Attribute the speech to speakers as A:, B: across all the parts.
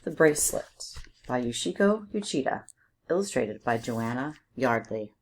A: The Bracelet by Yoshiko Uchida, illustrated by Joanna Yardley.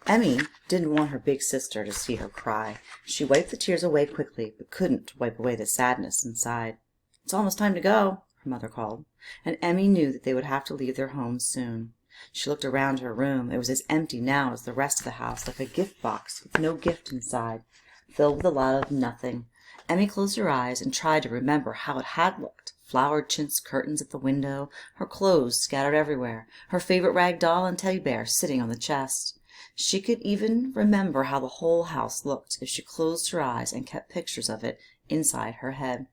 A: Emmy didn't want her big sister to see her cry. She wiped the tears away quickly, but couldn't wipe away the sadness inside. "It's almost time to go," her mother called, and Emmy knew that they would have to leave their home soon. She looked around her room. It was as empty now as the rest of the house, like a gift box with no gift inside, filled with a lot of nothing. Emmy closed her eyes and tried to remember how it had looked. Flowered chintz curtains at the window, her clothes scattered everywhere, her favorite rag doll and teddy bear sitting on the chest. She could even remember how the whole house looked if she closed her eyes and kept pictures of it inside her head.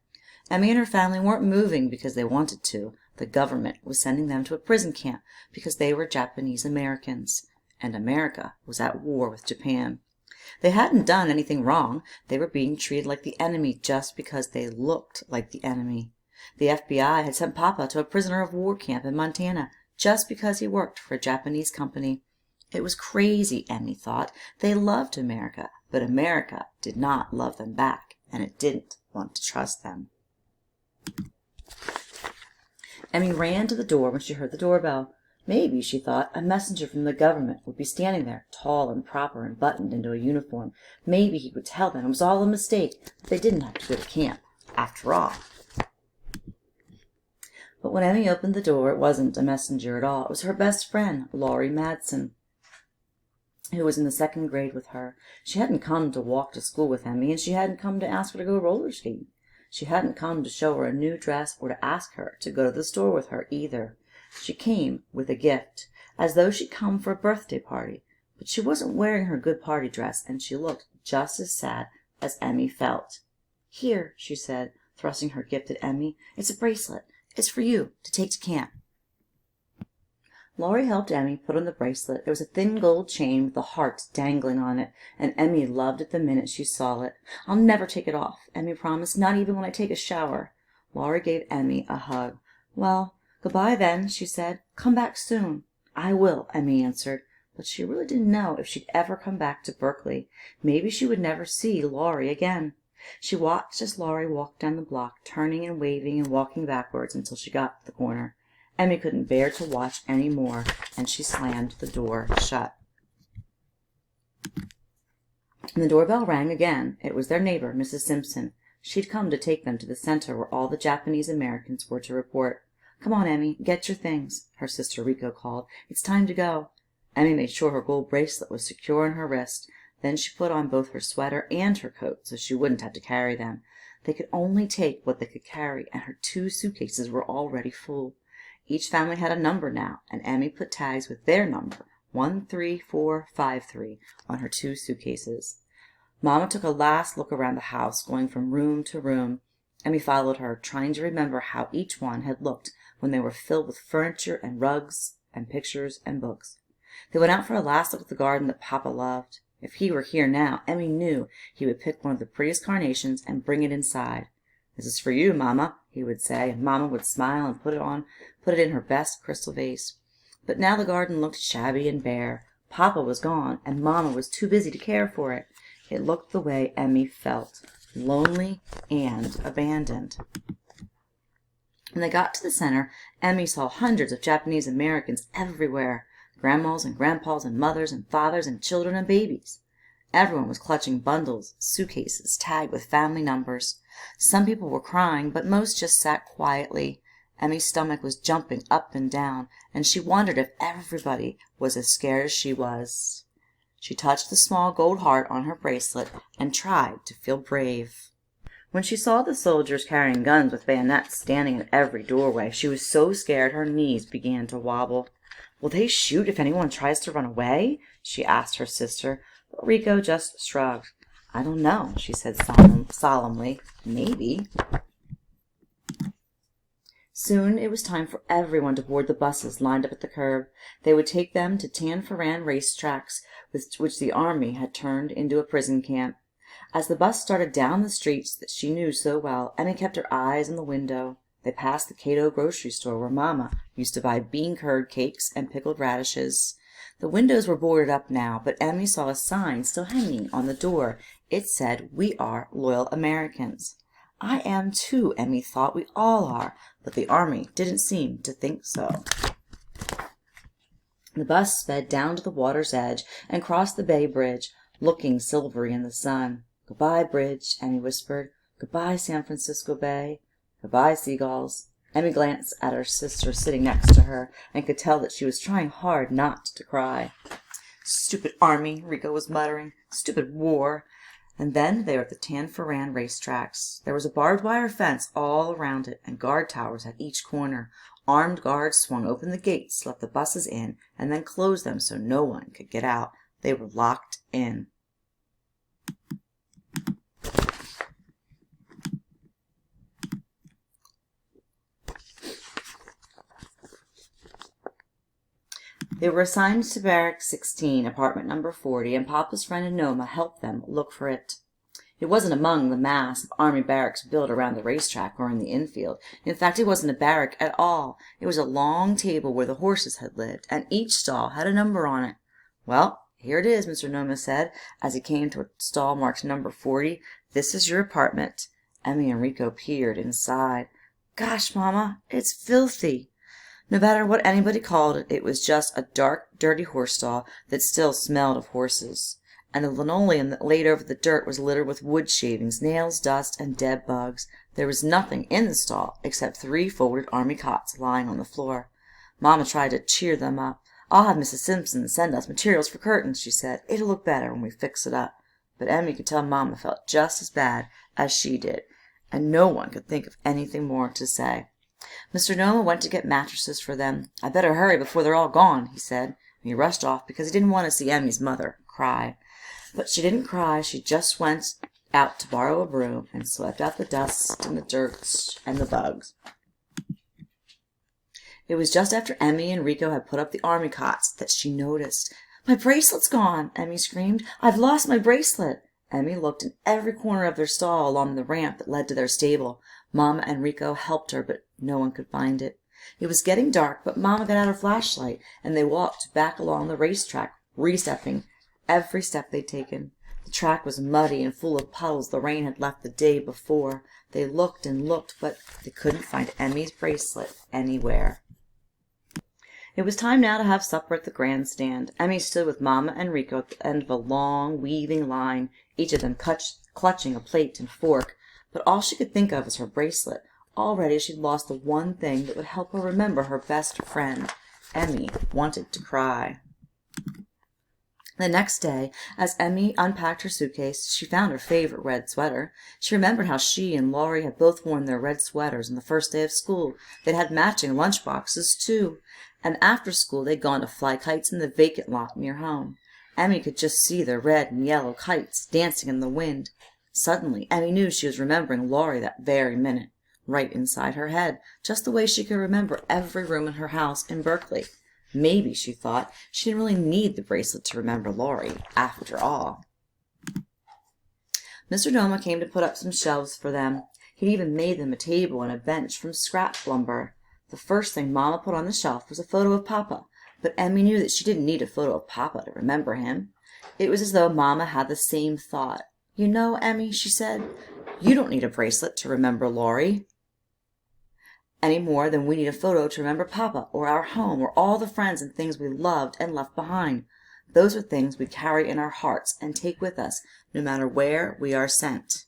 A: Emmy and her family weren't moving because they wanted to. The government was sending them to a prison camp because they were Japanese Americans, and America was at war with Japan. They hadn't done anything wrong. They were being treated like the enemy just because they looked like the enemy. The FBI had sent Papa to a prisoner of war camp in Montana just because he worked for a Japanese company. It was crazy, Emmy thought. They loved America, but America did not love them back, and it didn't want to trust them. Emmy ran to the door when she heard the doorbell. Maybe, she thought, a messenger from the government would be standing there, tall and proper and buttoned into a uniform. Maybe he would tell them it was all a mistake, that they didn't have to go to camp, after all. But when Emmy opened the door, it wasn't a messenger at all. It was her best friend, Laurie Madsen, who was in the second grade with her. She hadn't come to walk to school with Emmy, and she hadn't come to ask her to go roller skating. She hadn't come to show her a new dress or to ask her to go to the store with her either. She came with a gift, as though she'd come for a birthday party, but she wasn't wearing her good party dress, and she looked just as sad as Emmy felt. "Here," she said, thrusting her gift at Emmy. "It's a bracelet. It's for you to take to camp." Laurie helped Emmy put on the bracelet. It was a thin gold chain with a heart dangling on it, and Emmy loved it the minute she saw it. "I'll never take it off," Emmy promised, "not even when I take a shower." Laurie gave Emmy a hug. "Well, goodbye then," she said. "Come back soon." "I will," Emmy answered, but she really didn't know if she'd ever come back to Berkeley. Maybe she would never see Laurie again. She watched as Laurie walked down the block, turning and waving and walking backwards until she got to the corner. Emmy couldn't bear to watch any more, and she slammed the door shut. And the doorbell rang again. It was their neighbor, Mrs. Simpson. She'd come to take them to the center where all the Japanese Americans were to report. "Come on, Emmy, get your things," her sister Rico called. "It's time to go." Emmy made sure her gold bracelet was secure on her wrist. Then she put on both her sweater and her coat so she wouldn't have to carry them. They could only take what they could carry, and her 2 suitcases were already full. Each family had a number now, and Emmy put tags with their number, 13453, on her 2 suitcases. Mama took a last look around the house, going from room to room. Emmy followed her, trying to remember how each one had looked when they were filled with furniture and rugs and pictures and books. They went out for a last look at the garden that Papa loved. If he were here now, Emmy knew he would pick one of the prettiest carnations and bring it inside. "This is for you, Mama," he would say, and Mama would smile and put it in her best crystal vase. But now the garden looked shabby and bare. Papa was gone, and Mama was too busy to care for it. It looked the way Emmy felt, lonely and abandoned. When they got to the center, Emmy saw hundreds of Japanese Americans everywhere, grandmas and grandpas and mothers and fathers and children and babies. Everyone was clutching bundles, suitcases tagged with family numbers. Some people were crying, but most just sat quietly. Emmy's stomach was jumping up and down, and she wondered if everybody was as scared as she was. She touched the small gold heart on her bracelet and tried to feel brave. When she saw the soldiers carrying guns with bayonets standing at every doorway, she was so scared her knees began to wobble. "Will they shoot if anyone tries to run away?" she asked her sister. But Rico just shrugged. "I don't know," she said solemnly. "Maybe." Soon it was time for everyone to board the buses lined up at the curb. They would take them to Tanforan racetracks, which the army had turned into a prison camp. As the bus started down the streets that she knew so well, Emmy kept her eyes on the window. They passed the Cato grocery store where Mama used to buy bean curd cakes and pickled radishes. The windows were boarded up now, but Emmy saw a sign still hanging on the door. It said, "We are loyal Americans." I am too, Emmy thought. We all are. But the army didn't seem to think so. The bus sped down to the water's edge and crossed the bay bridge, looking silvery in the sun. "Goodbye, bridge," Emmy whispered. "Goodbye, San Francisco Bay. Goodbye, seagulls." Emmy glanced at her sister sitting next to her and could tell that she was trying hard not to cry. "Stupid army," Rico was muttering. "Stupid war." And then they were at the Tanforan racetracks. There was a barbed wire fence all around it, and guard towers at each corner. Armed guards swung open the gates, let the buses in, and then closed them so no one could get out. They were locked in. They were assigned to Barrack 16, apartment number 40, and Papa's friend Noma helped them look for it. It wasn't among the mass of army barracks built around the racetrack or in the infield. In fact, it wasn't a barrack at all. It was a long table where the horses had lived, and each stall had a number on it. "Well, here it is," Mr. Noma said, as he came to a stall marked number 40. "This is your apartment." Emmy and Rico peered inside. "Gosh, Mama, it's filthy." No matter what anybody called it, it was just a dark, dirty horse stall that still smelled of horses. And the linoleum that laid over the dirt was littered with wood shavings, nails, dust, and dead bugs. There was nothing in the stall except 3 folded army cots lying on the floor. Mama tried to cheer them up. "I'll have Mrs. Simpson send us materials for curtains," she said. "It'll look better when we fix it up." But Emmy could tell Mama felt just as bad as she did, and no one could think of anything more to say. Mr. Noma went to get mattresses for them. "I better hurry before they're all gone," he said, and he rushed off because he didn't want to see Emmy's mother cry. But she didn't cry. She just went out to borrow a broom and swept out the dust and the dirt and the bugs. It was just after Emmy and Rico had put up the army cots that she noticed. "My bracelet's gone!" Emmy screamed. "I've lost my bracelet!" Emmy looked in every corner of their stall along the ramp that led to their stable. Mama and Rico helped her, but no one could find it. It was getting dark, but Mama got out her flashlight, and they walked back along the racetrack, re-stepping every step they'd taken. The track was muddy and full of puddles the rain had left the day before. They looked and looked, but they couldn't find Emmy's bracelet anywhere. It was time now to have supper at the grandstand. Emmy stood with Mama and Rico at the end of a long, weaving line, each of them clutching a plate and fork. But all she could think of was her bracelet. Already she'd lost the one thing that would help her remember her best friend. Emmy wanted to cry. The next day, as Emmy unpacked her suitcase, she found her favorite red sweater. She remembered how she and Laurie had both worn their red sweaters on the first day of school. They'd had matching lunch boxes, too. And after school, they'd gone to fly kites in the vacant lot near home. Emmy could just see the red and yellow kites dancing in the wind. Suddenly, Emmy knew she was remembering Laurie that very minute, right inside her head, just the way she could remember every room in her house in Berkeley. Maybe, she thought, she didn't really need the bracelet to remember Laurie, after all. Mr. Noma came to put up some shelves for them. He'd even made them a table and a bench from scrap lumber. The first thing Mama put on the shelf was a photo of Papa, but Emmy knew that she didn't need a photo of Papa to remember him. It was as though Mama had the same thought. "You know, Emmy," she said, "you don't need a bracelet to remember Laurie any more than we need a photo to remember Papa or our home or all the friends and things we loved and left behind. Those are things we carry in our hearts and take with us no matter where we are sent."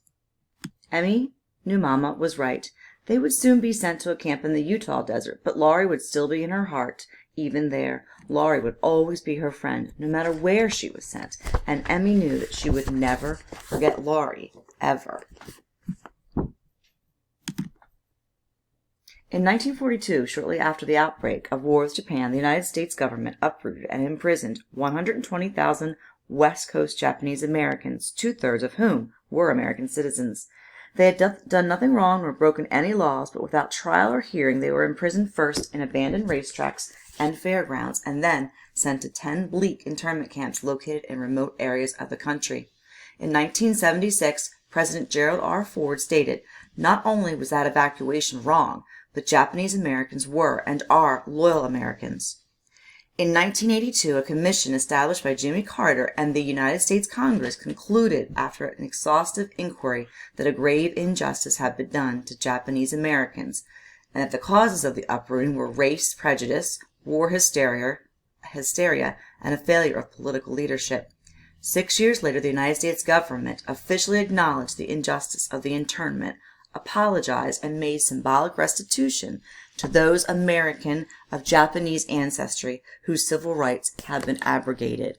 A: Emmy knew Mama was right. They would soon be sent to a camp in the Utah desert, but Laurie would still be in her heart, even there. Laurie would always be her friend, no matter where she was sent, and Emmy knew that she would never forget Laurie, ever. In 1942, shortly after the outbreak of war with Japan, the United States government uprooted and imprisoned 120,000 West Coast Japanese Americans, 2/3 of whom were American citizens. They had done nothing wrong or broken any laws, but without trial or hearing they were imprisoned first in abandoned racetracks and fairgrounds, and then sent to 10 bleak internment camps located in remote areas of the country. In 1976, President Gerald R. Ford stated, "Not only was that evacuation wrong, but Japanese Americans were and are loyal Americans." In 1982, a commission established by Jimmy Carter and the United States Congress concluded, after an exhaustive inquiry, that a grave injustice had been done to Japanese Americans, and that the causes of the uprooting were race prejudice, war hysteria, and a failure of political leadership. 6 years later, the United States government officially acknowledged the injustice of the internment, apologized, and made symbolic restitution to those American of Japanese ancestry whose civil rights had been abrogated.